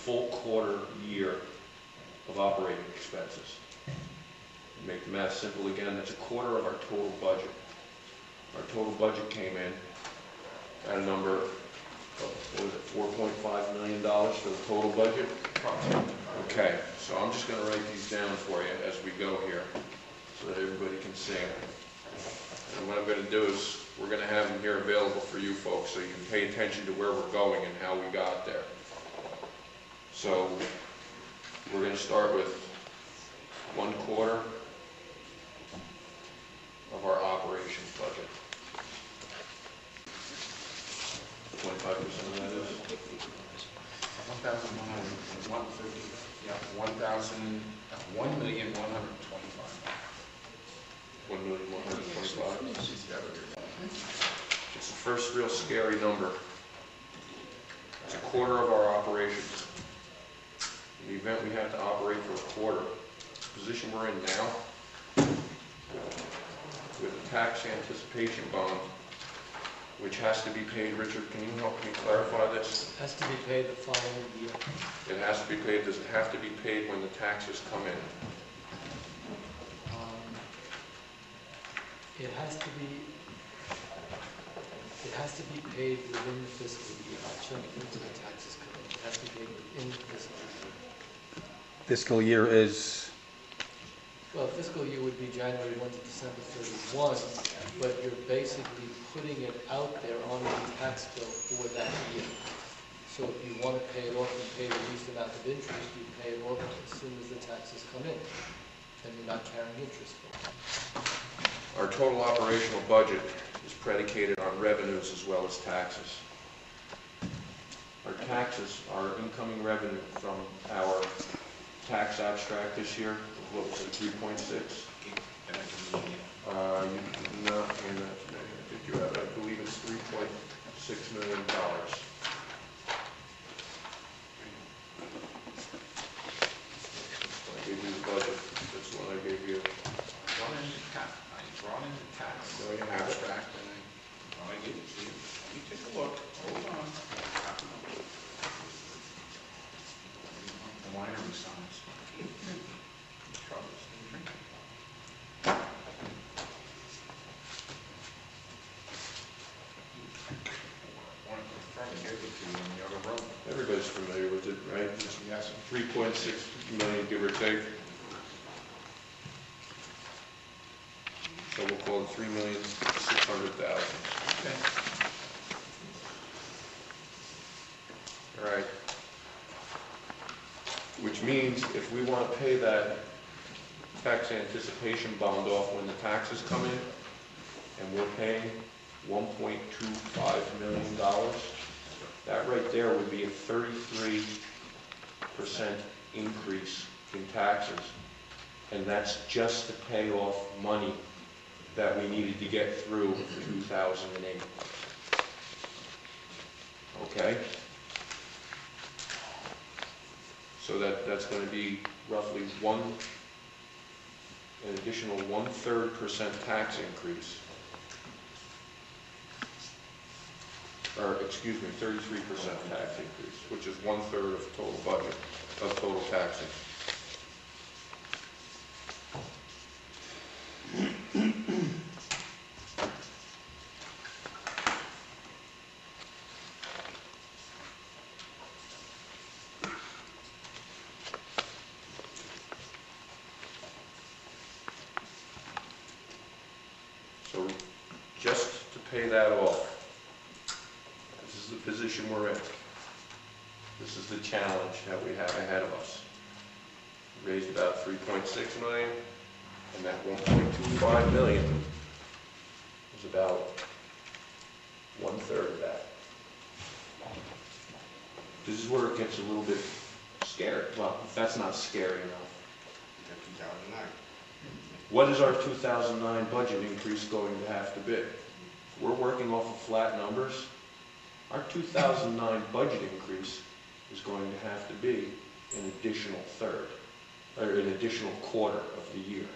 full quarter year of operating expenses. Make the math simple again, that's a quarter of our total budget. Our total budget came in at a number of, what was it, $4.5 million for the total budget? Okay, so I'm just going to write these down for you as we go here so that everybody can see. And what I'm going to do is we're going to have them here available for you folks so you can pay attention to where we're going and how we got there. So we're going to start with 1/4 of our operations budget. 25% of that is? 1,150. Yeah, 1,125. 1,125. It's the first real scary number. It's a quarter of our operations. In the event we have to operate for a quarter, the position we're in now, with the tax anticipation bond, which has to be paid. Richard, can you help me clarify this? It has to be paid the following year. It has to be paid. Does it have to be paid when the taxes come in? It has to be paid within the fiscal year, not just into the taxes come in. It has to be paid within the fiscal year. Fiscal year is? Well, fiscal year would be January 1 to December 31, but you're basically putting it out there on the tax bill for that year. So if you want to pay it off and pay the least amount of interest, you pay it off as soon as the taxes come in, and you're not carrying interest for it. Our total operational budget is predicated on revenues as well as taxes. Our taxes, our incoming revenue from our tax abstract this year, what was it, 3.6? No, I think you have it. I believe it's $3.6 million. I gave you the budget. That's the one I gave you. Brought in the tax abstract, and I gave it to you. Let me take a look. Hold on. The winery signs. Troubles in drinking. Probably gave it to you in the other room. Everybody's familiar with it, right? Yes. 3.6 million, give or take. So we'll call it $3,600,000. Okay. All right. Which means if we want to pay that tax anticipation bond off when the taxes come in, and we're paying $1.25 million, that right there would be a 33% increase in taxes. And that's just to pay off money that we needed to get through 2008. Okay? So that's going to be roughly an additional 1/3% tax increase. Or, excuse me, 33% tax increase, which is 1/3 of total budget, of total taxing. So just to pay that off, this is the position we're in. This is the challenge that we have ahead of us. We raised about $3.6 million, and that $1.25 million is about 1/3 of that. This is where it gets a little bit scary. Well, that's not scary enough. 2009. What is our 2009 budget increase going to have to be? If we're working off of flat numbers, our 2009 budget increase is going to have to be an additional third, or an additional quarter of the year.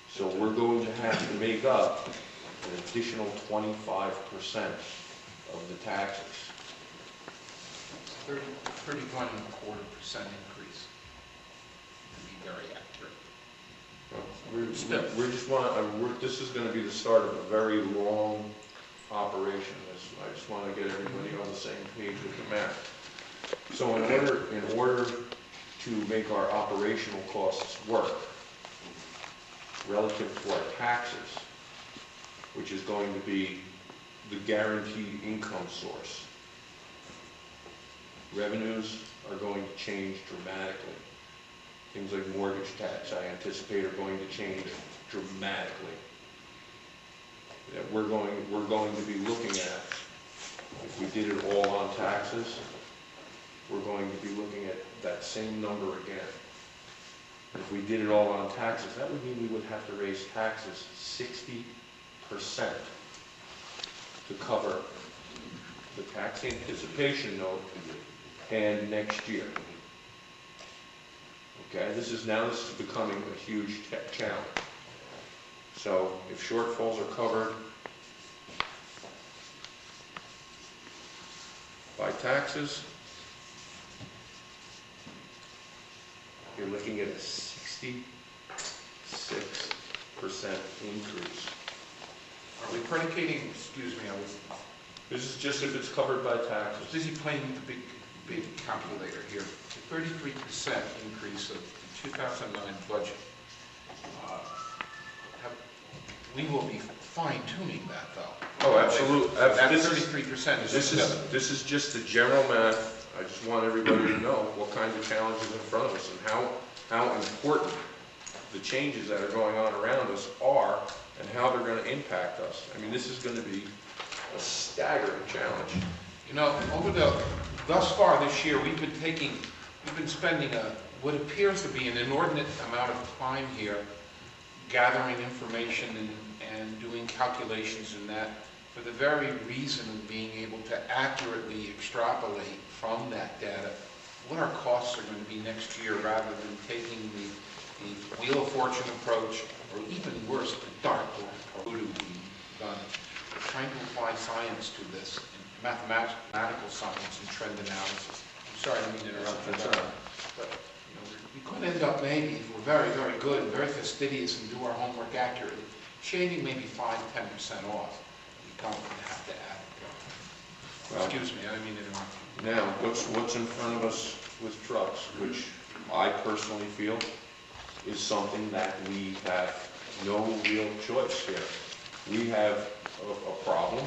So we're going to have to make up an additional 25% of the taxes. 30. 31.25% increase, to be very accurate. We just want, this is gonna be the start of a very long operation. I just wanna get everybody on the same page with the math. So in order to make our operational costs work relative to our taxes, which is going to be the guaranteed income source, revenues are going to change dramatically. Things like mortgage tax, I anticipate, are going to change dramatically. That we're going to be looking at, if we did it all on taxes, we're going to be looking at that same number again. If we did it all on taxes, that would mean we would have to raise taxes 60% to cover the tax anticipation note and next year. Okay, this is becoming a huge challenge. So if shortfalls are covered by taxes, you're looking at a 66% increase. Are we predicating, excuse me, This is just if it's covered by I was taxes. busy playing with the big calculator here. The 33% increase of the 2009 budget. We will be fine-tuning that, though. Oh, absolutely. That 33% is This is just the general math. I just want everybody to know what kinds of challenges in front of us and how important the changes that are going on around us are and how they're going to impact us. I mean, this is going to be a staggering challenge. You know, thus far this year, we've been spending what appears to be an inordinate amount of time here gathering information and doing calculations in that for the very reason of being able to accurately extrapolate from that data what our costs are going to be next year rather than taking the Wheel of Fortune approach or even worse, the dartboard approach to be done. We're trying to apply science to this, mathematical science and trend analysis. I'm sorry, I didn't mean to interrupt you there. But you know, we could end up maybe, if we're very, very good and very fastidious and do our homework accurately, shaving maybe 5–10% off. We don't have to add it. Well, excuse me, I didn't mean to interrupt you. now, what's in front of us with trucks, which I personally feel is something that we have no real choice here. We have a problem.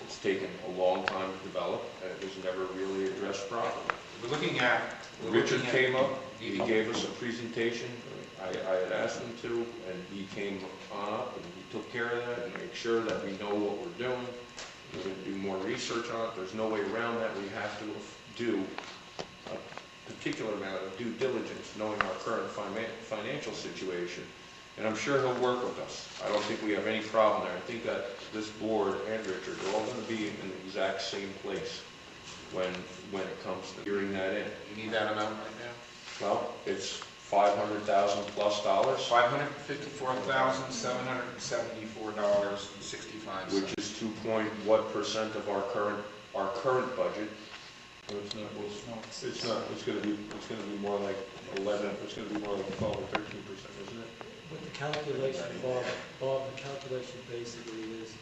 It's taken a long time to develop, and it was never really addressed properly. Richard came up, he gave us a presentation. I had asked him to, and he came on up and he took care of that and made sure that we know what we're doing. We're going to do more research on it. There's no way around that. We have to do a particular amount of due diligence, knowing our current financial situation. And I'm sure he'll work with us. I don't think we have any problem there. I think that this board and Richard are all going to be in the exact same place when it comes to figuring that in. You need that amount right now? Well, it's $500,000 plus dollars, $554,774.65. which is 2.what% of our current budget. It's not. It's going to be more like 11. It's going to be more like 12 or 13%, isn't it? With the calculation, Bob, the calculation basically is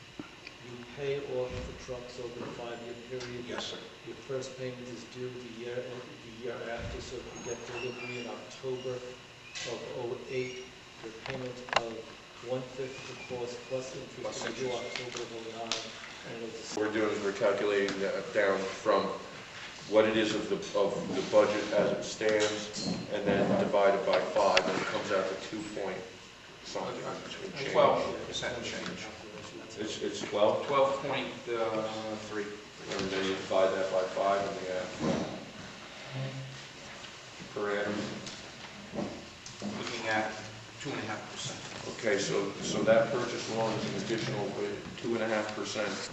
you pay off the trucks over a 5-year period. Yes, sir. Your first payment is due the year after, so if you get delivery in October of 08, your payment of 1/5 the cost plus interest is due October of 09. What we're doing is we're calculating that down from what it is of the budget as it stands, and then divided by 5, and it comes out to 2 point something. 12% change. It's 12? 12.3. And then you divide that by 5 and the per annum. Looking at 2.5%. Okay, so that purchase alone is an additional 2.5%